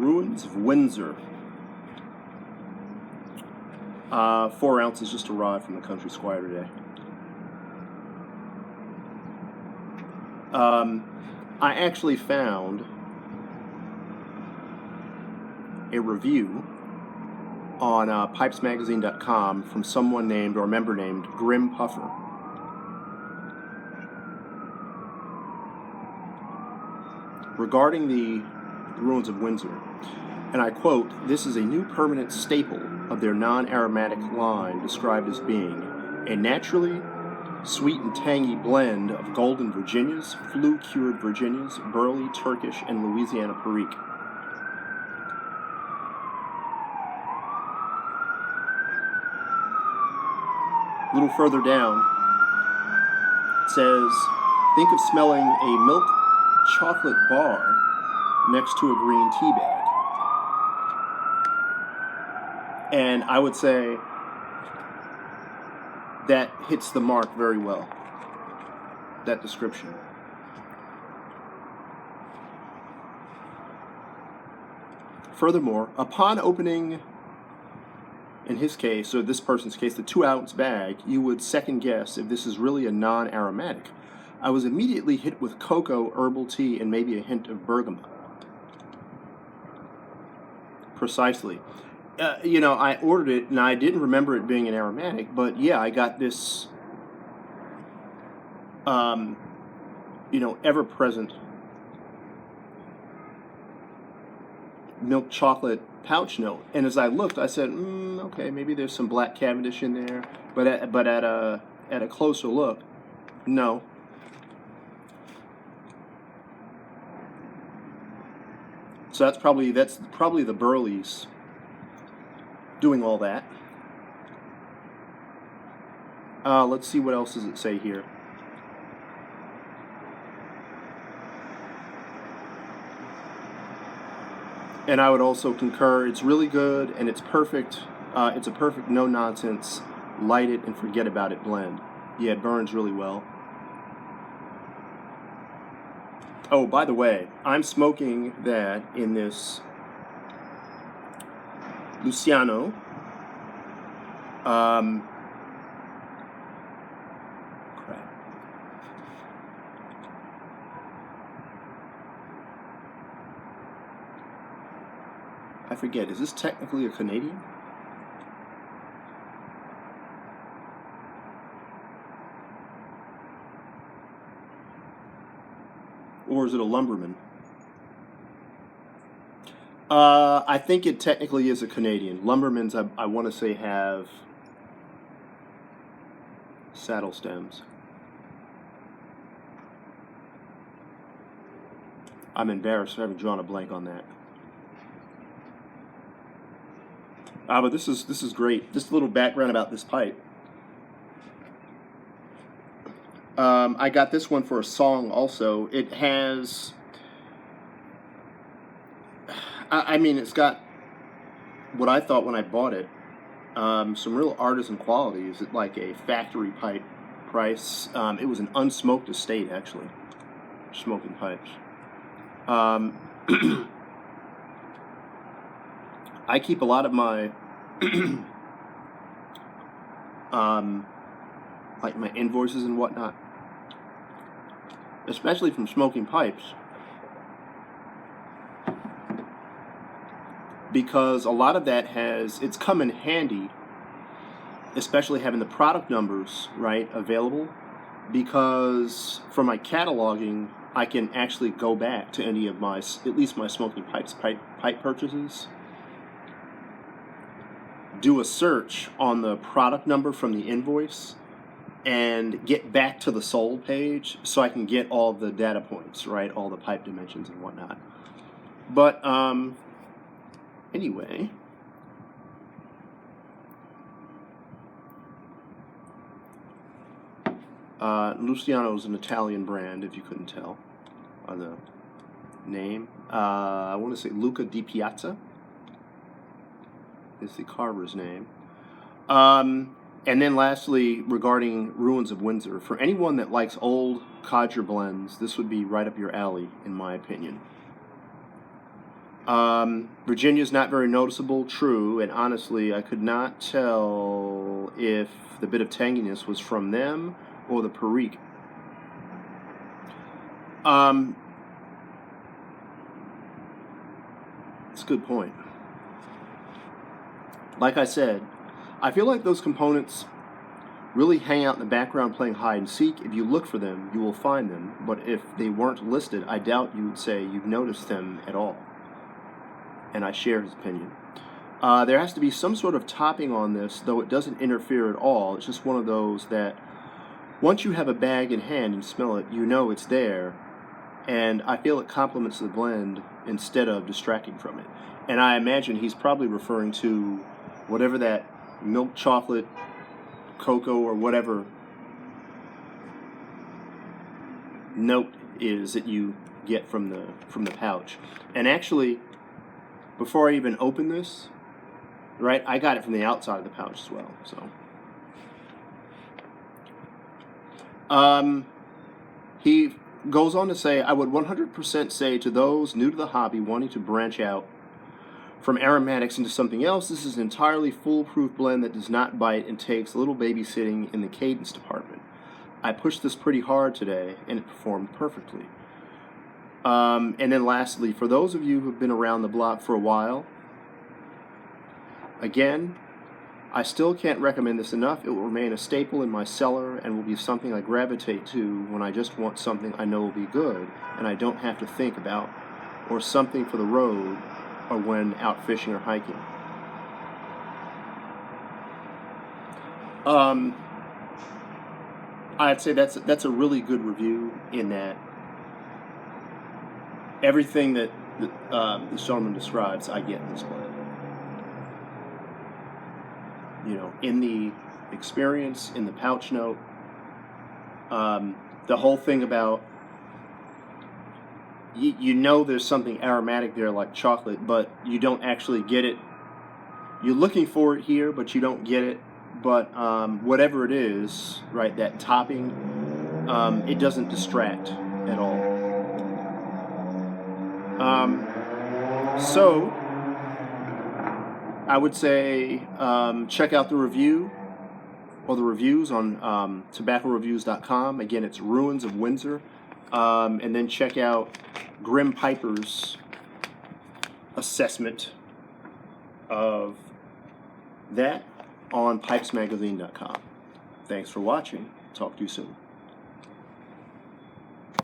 Ruins of Windsor. 4 ounces just arrived from the country squire today. I actually found a review on pipesmagazine.com from someone named, or a member named, Grim Puffer. Regarding the ruins of Windsor, and I quote, "This is a new permanent staple of their non-aromatic line, described as being a naturally sweet and tangy blend of golden Virginias, flu-cured Virginias, burley, Turkish, and Louisiana Perique." A little further down, it says, "Think of smelling a milk chocolate bar next to a green tea bag." And I would say that hits the mark very well, that description. Furthermore, upon opening, in his case, or this person's case, the 2-ounce bag, you would second guess if this is really a non-aromatic. I was immediately hit with cocoa, herbal tea, and maybe a hint of bergamot. Precisely. I ordered it, and I didn't remember it being an aromatic, but yeah, I got this, ever-present milk chocolate pouch note. And as I looked, I said, okay, maybe there's some black Cavendish in there, but at a closer look, no. So that's probably the Burleys doing all that. Let's see, what else does it say here? And I would also concur, it's really good and it's perfect. It's a perfect no-nonsense, light it and forget about it blend. Yeah, it burns really well. Oh, by the way, I'm smoking that in this Luciano crap. I forget, is this technically a Canadian? Or is it a lumberman? I think it technically is a Canadian. Lumbermans, I want to say, have saddle stems. I'm embarrassed. I haven't drawn a blank on that. But this is great. Just a little background about this pipe. I got this one for a song also. It has, it's got what I thought when I bought it, some real artisan qualities at like a factory pipe price. It was an unsmoked estate, actually, smoking pipes. I keep a lot of my like my invoices and whatnot, especially from smoking pipes, because a lot of that it's come in handy, especially having the product numbers available, because for my cataloging I can actually go back to any of my, at least my smoking pipe purchases, do a search on the product number from the invoice, and get back to the sold page so I can get all the data points, all the pipe dimensions and whatnot. But anyway, Luciano is an Italian brand, if you couldn't tell by the name. I want to say Luca di Piazza is the carver's name. And then lastly, regarding Ruins of Windsor, for anyone that likes old codger blends, this would be right up your alley, in my opinion. Virginia's not very noticeable, true, and honestly, I could not tell if the bit of tanginess was from them or the Perique. It's a good point. Like I said, I feel like those components really hang out in the background playing hide and seek. If you look for them, you will find them, but if they weren't listed, I doubt you would say you've noticed them at all. And I share his opinion. There has to be some sort of topping on this, though it doesn't interfere at all. It's just one of those that once you have a bag in hand and smell it, you know it's there, and I feel it complements the blend instead of distracting from it. And I imagine he's probably referring to whatever that milk chocolate, cocoa, or whatever note is that you get from the pouch. And actually, before I even open this, right, I got it from the outside of the pouch as well. So, he goes on to say, I would 100% say to those new to the hobby wanting to branch out from aromatics into something else, this is an entirely foolproof blend that does not bite and takes a little babysitting in the cadence department. I pushed this pretty hard today, and it performed perfectly. And then lastly, for those of you who have been around the block for a while, again, I still can't recommend this enough. It will remain a staple in my cellar and will be something I gravitate to when I just want something I know will be good and I don't have to think about, or something for the road or when out fishing or hiking. I'd say that's a really good review, in that everything that this gentleman describes, I get in this blend. You know, in the experience, in the pouch note, the whole thing about, you know there's something aromatic there like chocolate, but you don't actually get it. You're looking for it here, but you don't get it. But whatever it is, right, that topping, it doesn't distract at all. So I would say check out the review or the reviews on tobaccoreviews.com. Again, it's Ruins of Windsor. And then check out Grim Piper's assessment of that on pipesmagazine.com. Thanks for watching. Talk to you soon.